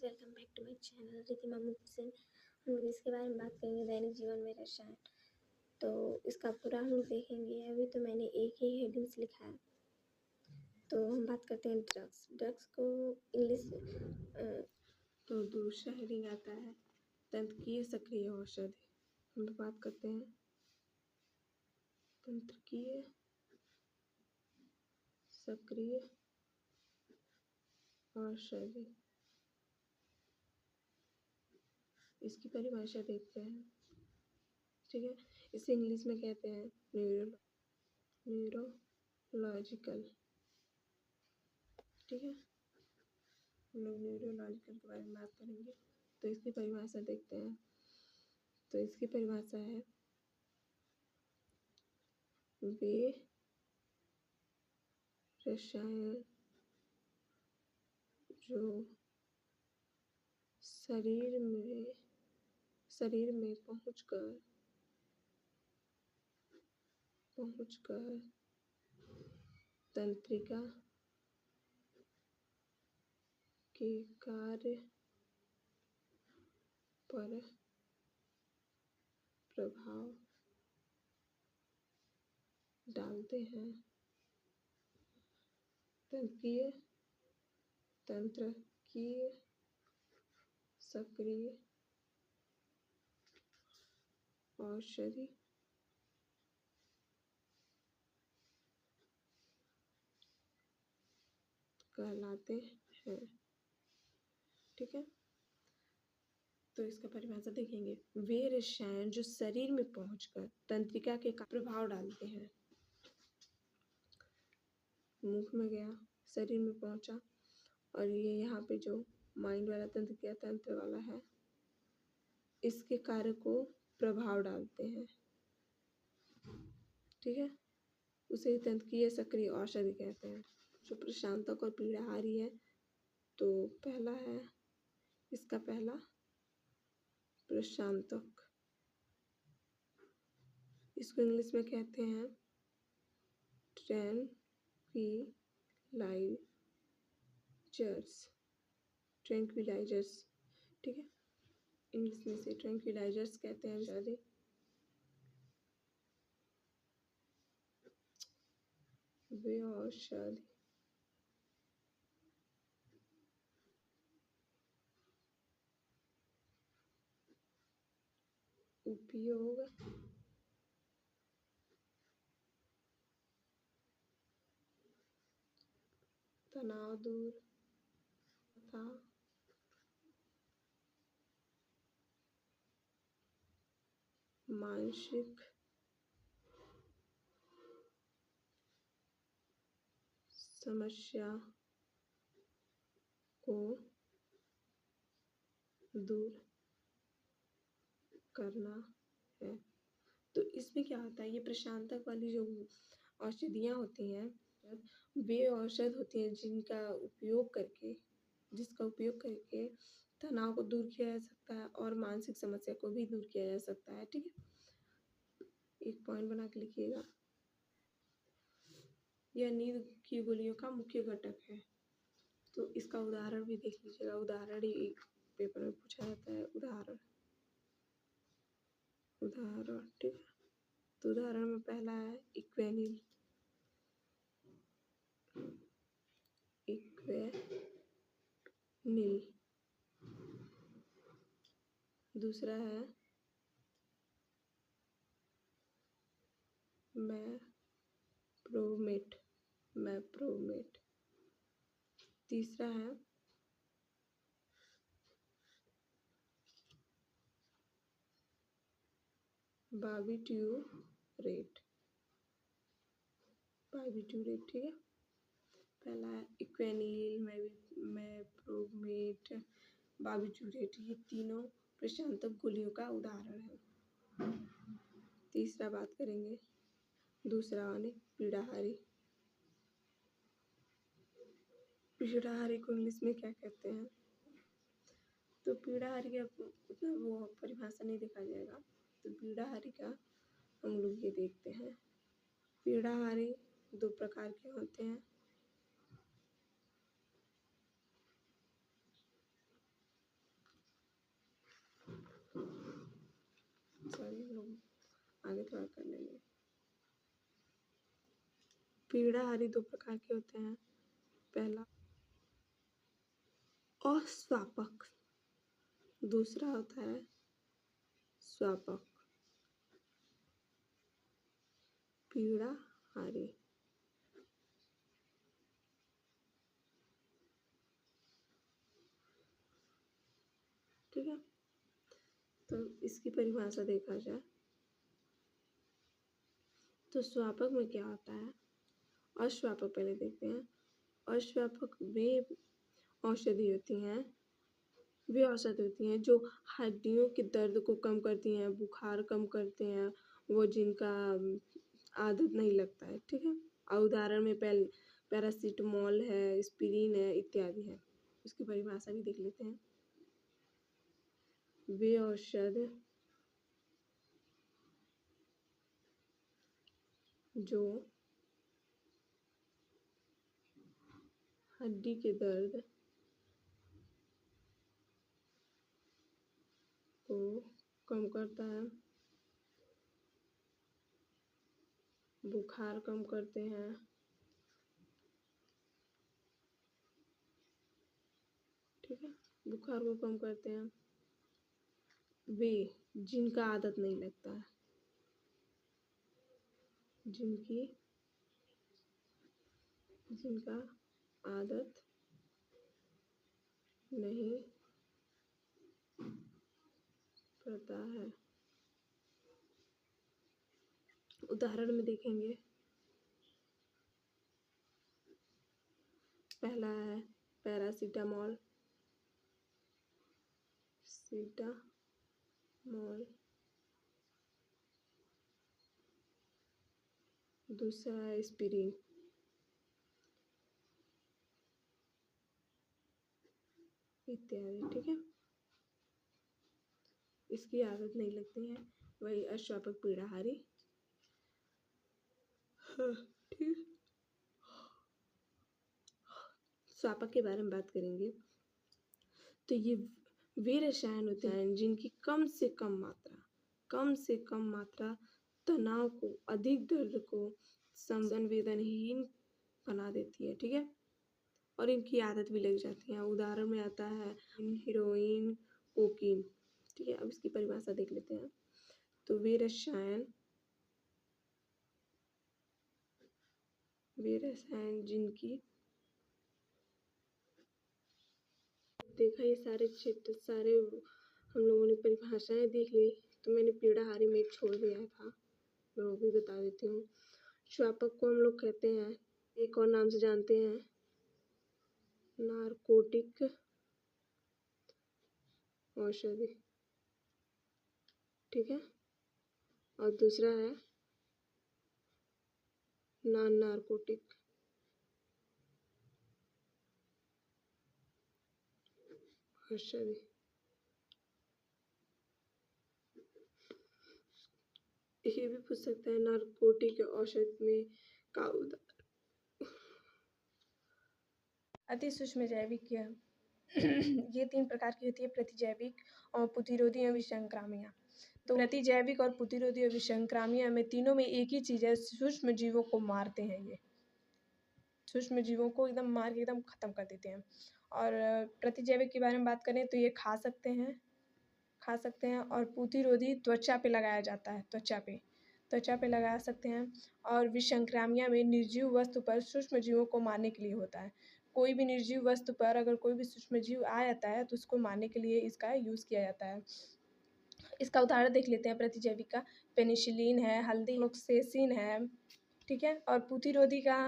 Guys, welcome back to my channel Ritima मुझसे। हम लोग इसके बारे में बात करेंगे, दैनिक जीवन में रसायन। तो इसका पूरा हम लोग देखेंगे। अभी तो मैंने एक ही हेडिंग्स लिखा है। तो हम बात करते हैं ड्रग्स को इंग्लिश तो दूसरा हेडिंग आता है तंत्रिकीय सक्रिय औषधि। हम लोग बात करते हैं तंत्रिकीय सक्रिय औषधि। इसकी परिभाषा देखते हैं, ठीक है। इसे इंग्लिश में कहते हैं न्यूरोलॉजिकल, ठीक है। हम लोग न्यूरोलॉजिकल के बारे में बात करेंगे। तो इसकी परिभाषा देखते हैं। तो इसकी परिभाषा है वे रसायन जो शरीर में पहुंचकर तंत्रिका के कार्य पर प्रभाव डालते हैं। तंत्रिकीय सक्रिय औषधि कहलाते हैं, ठीक है। तो इसका परिभाषा देखेंगे। वे रसायन जो शरीर में पहुंचकर तंत्रिका के प्रभाव डालते हैं। मुख में गया, शरीर में पहुंचा, और ये यहाँ पे जो माइंड वाला तंत्रिका तंत्र वाला है, इसके कार्य को प्रभाव डालते हैं, ठीक है। उसे तंत्रिकीय सक्रिय औषधि कहते हैं। जो प्रशांतक और पीड़ाहारी है, तो पहला है इसका पहला प्रशांतक। इसको इंग्लिश में कहते हैं ट्रैंक्विलाइजर्स, ठीक है। इंग्लिश में से ट्रैंक्विलाइजर्स कहते हैं। औषधि वे औषधि उपयोग तनाव दूर तथा मानसिक समस्या को दूर करना है। तो इसमें क्या होता है, ये प्रशांतक वाली जो औषधियाँ होती हैं, वे औषध होती हैं जिसका उपयोग करके तनाव को दूर किया जा सकता है और मानसिक समस्या को भी दूर किया जा सकता है, ठीक है। एक पॉइंट बना के लिखिएगा। यह नींद की गोलियों का मुख्य घटक है। तो इसका उदाहरण भी देख लीजिएगा। उदाहरण ही पेपर में पूछा जाता है। उदाहरण, ठीक है। तो उदाहरण में पहला है इक्वेनिल। दूसरा है मैप्रोमेट। तीसरा है बार्बिट्यूरेट, ठीक है। पहला है इक्वेनिल, मैप्रोमेट, बार्बिट्यूरेट। ये तीनों प्रशांतक गोलियों का उदाहरण है। तीसरा बात करेंगे, दूसरा वाले पीड़ाहारी। पीड़ाहारी को इंग्लिश में क्या कहते हैं? तो पीड़ाहारी का उतना वो परिभाषा नहीं देखा जाएगा। तो पीड़ाहारी का हम लोग ये देखते हैं। पीड़ाहारी दो प्रकार के होते हैं। आगे थोड़ा कर लेंगे। पीड़ाहारी दो प्रकार के होते हैं। पहला अस्वापक, दूसरा होता है स्वापक। पीड़ाहारी ठीक है। तो इसकी परिभाषा देखा जाए तो स्वापक में क्या होता है। अश्वापक पहले देखते हैं। अश्वापक वे औषधि होती हैं जो हड्डियों के दर्द को कम करती हैं, बुखार कम करते हैं, वो जिनका आदत नहीं लगता है। ठीक है। और उदाहरण में पैरासीटामोल है, एस्पिरिन है इत्यादि है। उसकी परिभाषा भी देख लेते हैं। वे औषध जो हड्डी के दर्द को कम करता है, बुखार कम करते हैं, ठीक है, बुखार को कम करते हैं, वे जिनका आदत नहीं लगता है, जिनका आदत नहीं पड़ता है। उदाहरण में देखेंगे। पहला है पैरासीटामोल। दूसरा है एस्पिरिन। इत्यादि। ठीक है। इसकी आदत नहीं लगती है, वही अश्वापक पीड़ाहारी। हाँ, ठीक। स्वापक के बारे में बात करेंगे तो ये वे रसायन होते हैं जिनकी कम से कम मात्रा तनाव को, अधिक दर्द को संवेदनहीन बना देती है। ठीक है। और इनकी आदत भी लग जाती है। उदाहरण में आता है हीरोइन, कोकीन। ठीक है। अब इसकी परिभाषा देख लेते हैं। तो वे रसायन जिनकी देखा, ये सारे हम लोगों ने परिभाषाएं देख ली। तो मैंने पीड़ाहारी में एक छोड़ दिया था, मैं वो भी बता देती हूँ। स्वापक को हम लोग कहते हैं, एक और नाम से जानते हैं, नारकोटिक औषधि। ठीक है। और दूसरा है नॉन नारकोटिक औषधि। ये भी पूछ सकता है नारकोटिक औषध में का अति सूक्ष्म जैविक ये 3 प्रकार की होती है, प्रतिजैविक और प्रतिरोधी और विसंक्रामियां। तो प्रतिजैविक और प्रतिरोधी और विसंक्रामियां में तीनों में एक ही चीज है, सूक्ष्म जीवों को मारते हैं। ये सूक्ष्म जीवों को एकदम मार के एकदम खत्म कर देते हैं। और प्रतिजैविक के बारे में बात करें तो ये खा सकते हैं और प्रतिरोधी त्वचा पे लगाया जाता है, त्वचा पे लगा सकते हैं। और विसंक्रामियां में निर्जीव वस्तु पर सूक्ष्म जीवों को मारने के लिए होता है। कोई भी निर्जीव वस्तु पर अगर कोई भी सूक्ष्म जीव आ जाता है तो उसको मारने के लिए इसका यूज़ किया जाता है। इसका उदाहरण देख लेते हैं प्रतिजैविक का। पेनिसिलिन है, हल्दी फ्लोक्सेसिन है। ठीक है। और प्रतिरोधी का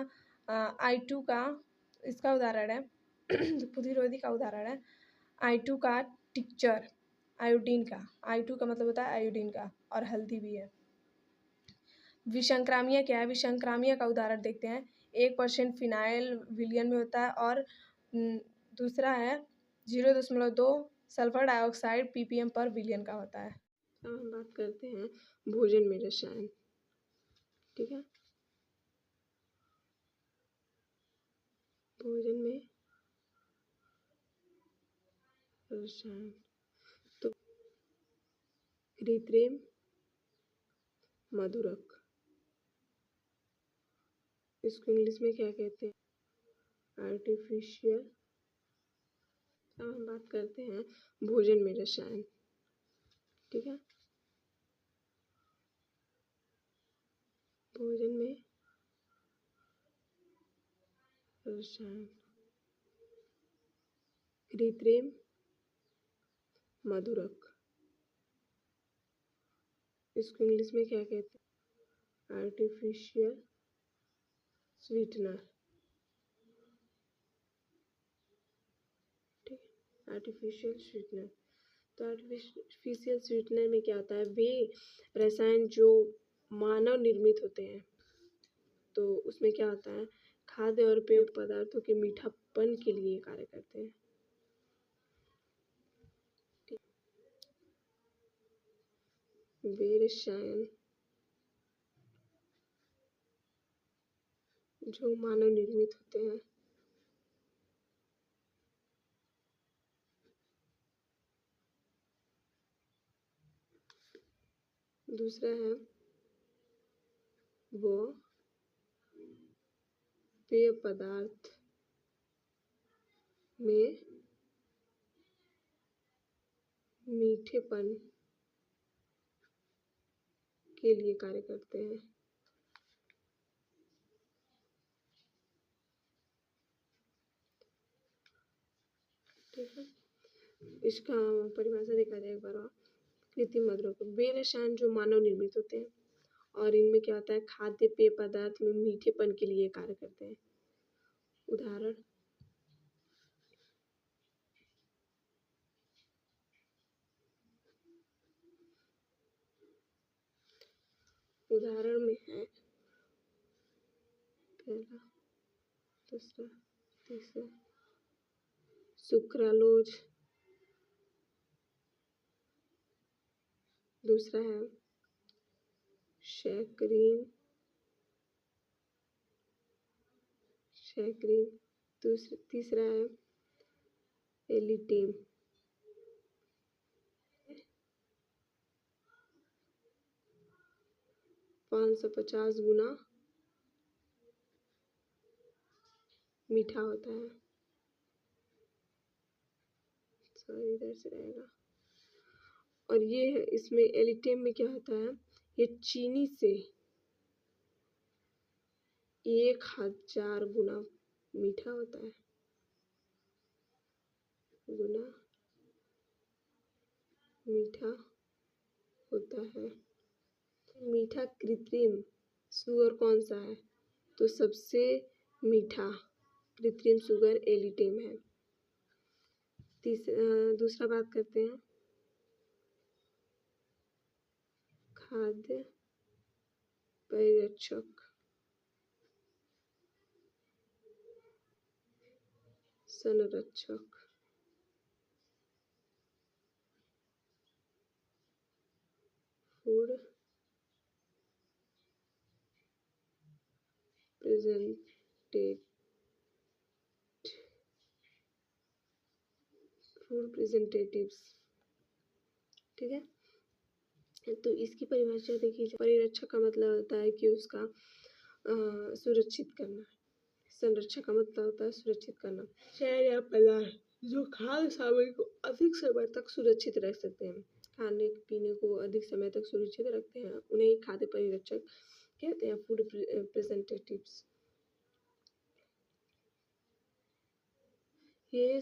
I2 का इसका उदाहरण है प्रतिरोधी का उदाहरण है I2 का टिक्चर, आयोडीन का। I2 का मतलब होता है आयोडीन का, और हल्दी भी है। विसंक्रामिया क्या है? विसंक्रामिया का उदाहरण देखते हैं। 1% फिनाइल विलियन में होता है, और दूसरा है 0.2 सल्फर डाइऑक्साइड ppm पर विलियन का होता है। अब हम बात करते हैं भोजन में रसायन। ठीक है। भोजन में रसायन तो कृत्रिम मधुरक। इसको इंग्लिश में क्या कहते हैं? आर्टिफिशियल। अब हम बात करते हैं भोजन में रसायन। ठीक है, भोजन में रसायन। कृत्रिम मधुरक। इसको इंग्लिश में क्या कहते हैं? Artificial sweetener. ठीक है, आर्टिफिशियल स्वीटनर। तो आर्टिफिशियल स्वीटनर में क्या होता है? वे रसायन जो मानव निर्मित होते हैं, तो उसमें क्या होता है? खाद्य और पेय पदार्थों के मीठापन के लिए कार्य करते हैं। वे रसायन जो मानव निर्मित होते हैं, दूसरा है वो पेय पदार्थ में मीठेपन के लिए कार्य करते हैं। ठीक है, इसका परिभाषा देखा जाए एक बार और। कृत्रिम मधुरक वे रसायन जो मानव निर्मित होते हैं और इनमें क्या होता है? खाद्य पेय पदार्थ में मीठेपन के लिए कार्य करते हैं। उदाहरण में है पहला, दूसरा, तीसरा सुक्रालोज, दूसरा है सैकरीन, तीसरा है एलिटेम। 550 गुना मीठा होता है। सॉरी, इधर से रहेगा। और ये है, इसमें एलिटेम में क्या होता है? ये चीनी से 1000 गुना मीठा होता है। गुना मीठा होता है। मीठा कृत्रिम शुगर कौन सा है? तो सबसे मीठा कृत्रिम शुगर एलिटेम है। दूसरा बात करते हैं खाद्य परिरक्षक। संरक्षक। फूड प्रेजेंटेटिव्स। ठीक है, तो इसकी परिभाषा देखिए। परिरक्षक का मतलब होता है कि उसका सुरक्षित करना। संरक्षक का मतलब होता है सुरक्षित करना। शहर या पदार्थ जो खाद्य सामग्री को अधिक समय तक सुरक्षित रख सकते हैं, खाने पीने को अधिक समय तक सुरक्षित रखते हैं, उन्हें खाद्य परिरक्षक कहते हैं, फूड प्रेजेंटेटिव्स। ये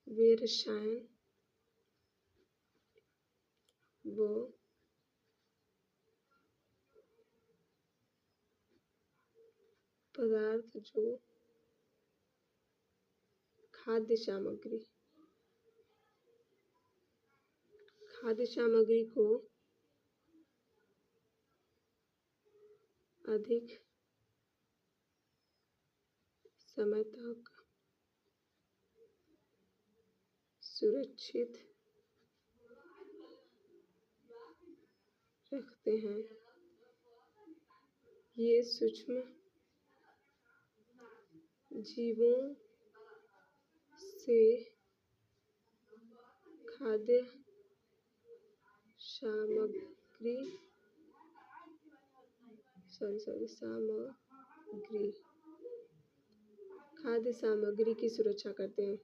वे रसायन वो पदार्थ जो खाद्य सामग्री को अधिक समय तक सुरक्षित रखते हैं। ये सूक्ष्म जीवों से खाद्य सामग्री सामग्री खाद्य सामग्री की सुरक्षा करते हैं।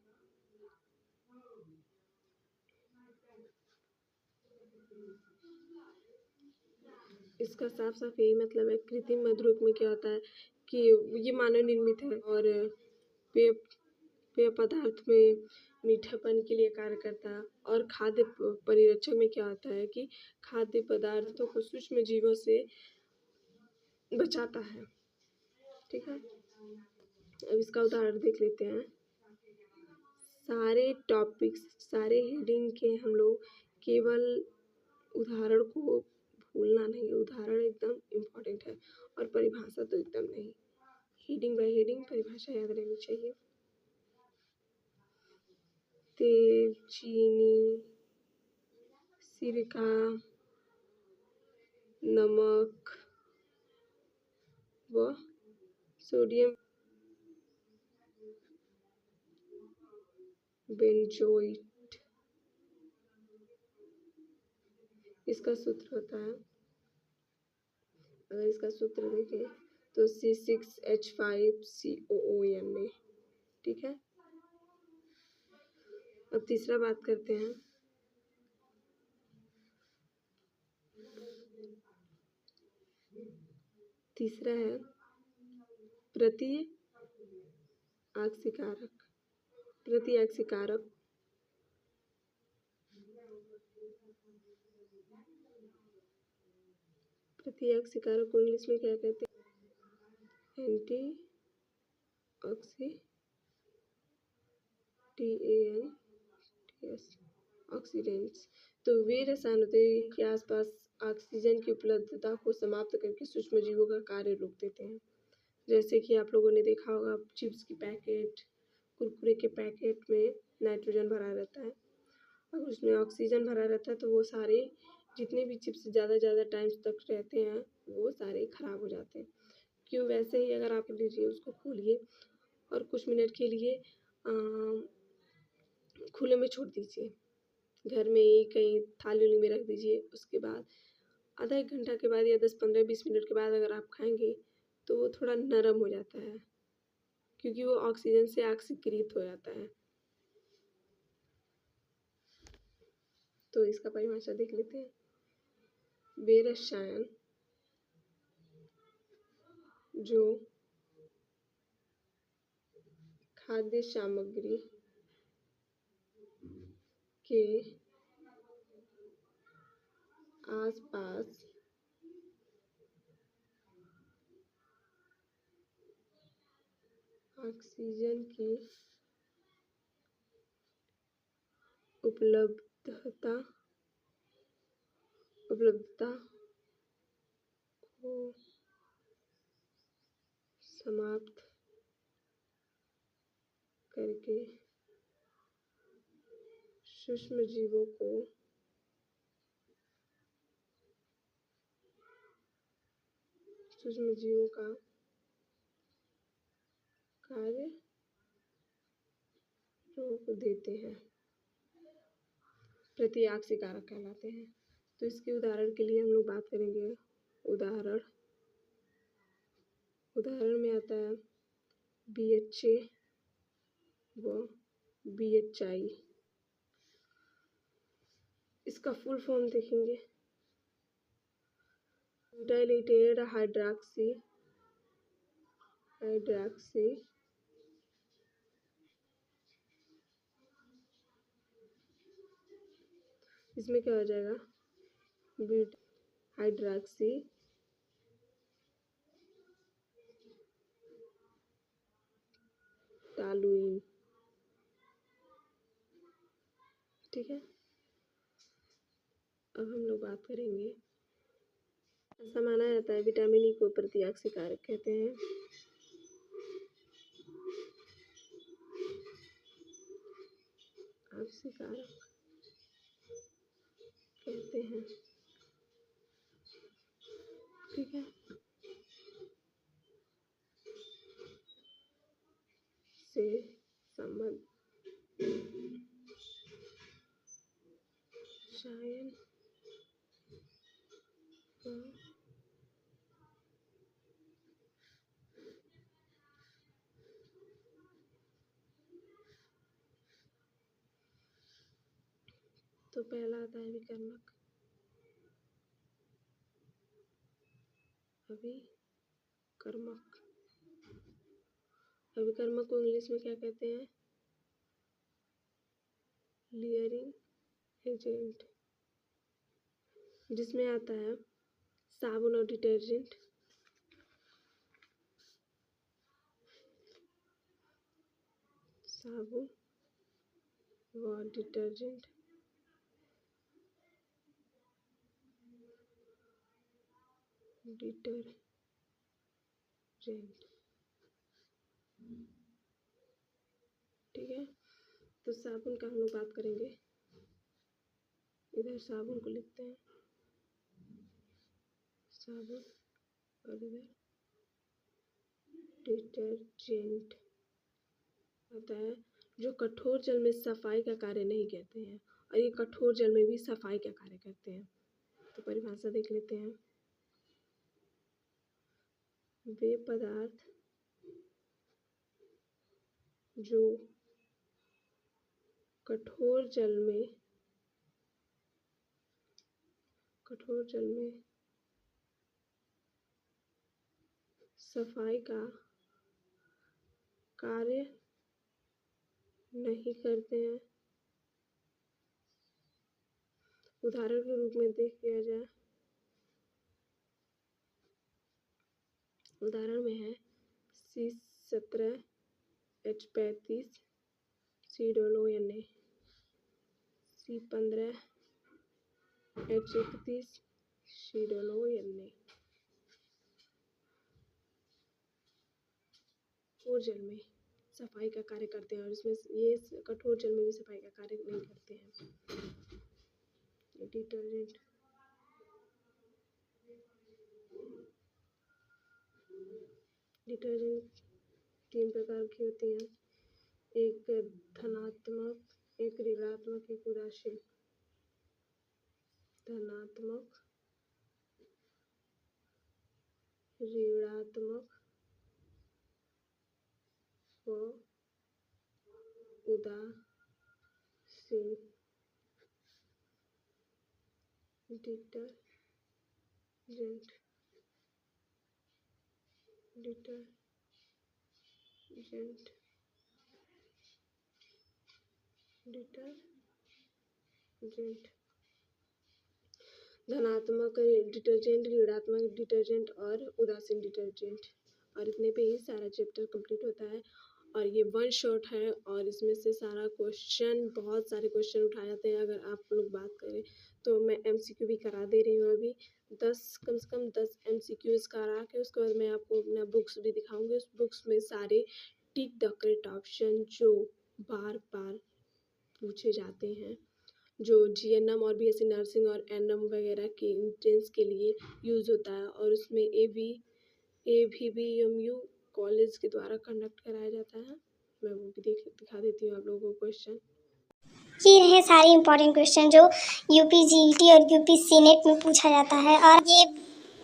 इसका साफ साफ यही मतलब है। कृत्रिम मधुरक में क्या होता है कि ये मानव निर्मित है और पेय पेय पदार्थ में मीठापन के लिए कार्य करता है। और खाद्य परिरक्षक में क्या होता है कि खाद्य पदार्थों को सूक्ष्म जीवों से बचाता है। ठीक है, अब इसका उदाहरण देख लेते हैं। सारे टॉपिक्स, सारे हेडिंग के हम लोग केवल उदाहरण को भूलना नहीं, उदाहरण एकदम इम्पोर्टेंट है और परिभाषा तो एकदम नहीं। हेडिंग बाय हेडिंग परिभाषा याद रहनी चाहिए। तेल, चीनी, सिरका, नमक व सोडियम बेंजोइट, इसका सूत्र होता है, अगर इसका सूत्र देखें तो C6H5COON। ठीक है, अब तीसरा बात करते हैं। तीसरा है प्रतिआक्सीकारक। प्रतिआक्सीकारक प्रतिआक्सीकारक को इंग्लिश में क्या कहते हैं? Anti oxidants. तो वे रसायन होते हैं के आसपास ऑक्सीजन की उपलब्धता को समाप्त करके सूक्ष्म जीवों का कार्य रोक देते हैं। जैसे कि आप लोगों ने देखा होगा, चिप्स की पैकेट, कुरकुरे के पैकेट में नाइट्रोजन भरा रहता है, अगर उसमें ऑक्सीजन भरा रहता है तो वो सारे जितने भी चिप्स ज़्यादा टाइम तक रहते हैं वो सारे खराब हो जाते हैं। क्यों? वैसे ही अगर आप लीजिए, उसको खोलिए और कुछ मिनट के लिए खुले में छोड़ दीजिए, घर में ही कहीं थाली में रख दीजिए। उसके बाद आधा एक घंटा के बाद या 10-15-20 मिनट के बाद अगर आप खाएंगे तो वो थोड़ा नरम हो जाता है, क्योंकि वो ऑक्सीजन से ऑक्सीकृत हो जाता है। तो इसका परिभाषा देख लेते हैं। वे रसायन जो खाद्य सामग्री के आसपास ऑक्सीजन की उपलब्धता को समाप्त करके सूक्ष्म जीवों का कार्य रोक देते हैं, प्रतिआक्सीकारक कहलाते हैं। तो इसके उदाहरण के लिए हम लोग बात करेंगे। उदाहरण में आता है BHA व BHI। इसका फुल फॉर्म देखेंगे, ब्यूटाइलेटेड हाइड्रॉक्सी इसमें क्या हो जाएगा? Hydroxy toluene. ठीक है, अब हम लोग बात करेंगे। ऐसा माना जाता है विटामिन ई को प्रतिआक्सीकारक कहते हैं। आक्सीकारक कहते हैं। ठीक है, से संबंध तो पहला आता है विकर्मक। अभिकर्मक। अभिकर्मक को इंग्लिश में क्या कहते हैं? लीयरिंग एजेंट। जिसमें आता है साबुन और डिटर्जेंट, साबुन व डिटर्जेंट, ठीक है। तो साबुन का हम लोग बात करेंगे। इधर साबुन को लिखते हैं, साबुन, और इधर डिटर्जेंट आता है जो कठोर जल में सफाई का कार्य नहीं करते हैं, और ये कठोर जल में भी सफाई का कार्य करते हैं। तो परिभाषा देख लेते हैं। वे पदार्थ जो कठोर जल में सफाई का कार्य नहीं करते हैं। उदाहरण के रूप में देख लिया जाए, उदाहरण में है C17H35 COONA, C15H31 COONA। कठोर जल में सफाई का कार्य करते हैं, और इसमें ये कठोर जल में भी सफाई का कार्य नहीं करते हैं। डिटर्जेंट, डिटर्जेंट 3 प्रकार की होती हैं, एक धनात्मक, एक ऋणात्मक, एक उदासीन। धनात्मक, ऋणात्मक व उदासीन। Detergent, detergent, detergent. धनात्मक डिटर्जेंट, ऋणात्मक डिटर्जेंट और उदासीन डिटर्जेंट। और इतने पे ही सारा चैप्टर कंप्लीट होता है। और ये वन शॉट है, और इसमें से सारा क्वेश्चन, बहुत सारे क्वेश्चन उठाए जाते हैं। अगर आप लोग बात करें तो मैं MCQ भी करा दे रही हूँ अभी। 10 कम से कम 10 MCQs करा के उसके बाद मैं आपको अपना बुक्स भी दिखाऊंगी। उस बुक्स में सारे टिक द करेक्ट ऑप्शन जो बार बार पूछे जाते हैं, जो GNM और BSc नर्सिंग और NM वगैरह के एंट्रेंस के लिए यूज़ होता है। और उसमें AVBMU कॉलेज के द्वारा कंडक्ट कराया जाता है। मैं वो भी दिखा देती हूँ आप लोगों को क्वेश्चन। ये रहे सारे इम्पोर्टेंट क्वेश्चन जो UP GLT और UP CNET में पूछा जाता है, और ये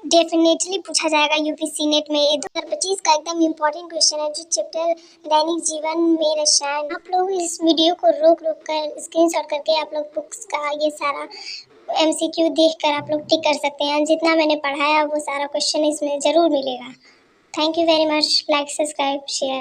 डेफिनेटली पूछा जाएगा UP CNET में। ये 2025 का एकदम इम्पोर्टेंट क्वेश्चन है, जो चैप्टर दैनिक जीवन में रसायन। आप लोग इस वीडियो को रोक कर स्क्रीनशॉट करके आप लोग बुक्स का ये सारा MCQ देखकर आप लोग टिक कर सकते हैं। जितना मैंने पढ़ाया वो सारा क्वेश्चन इसमें ज़रूर मिलेगा। Thank you very much. Like, subscribe, share.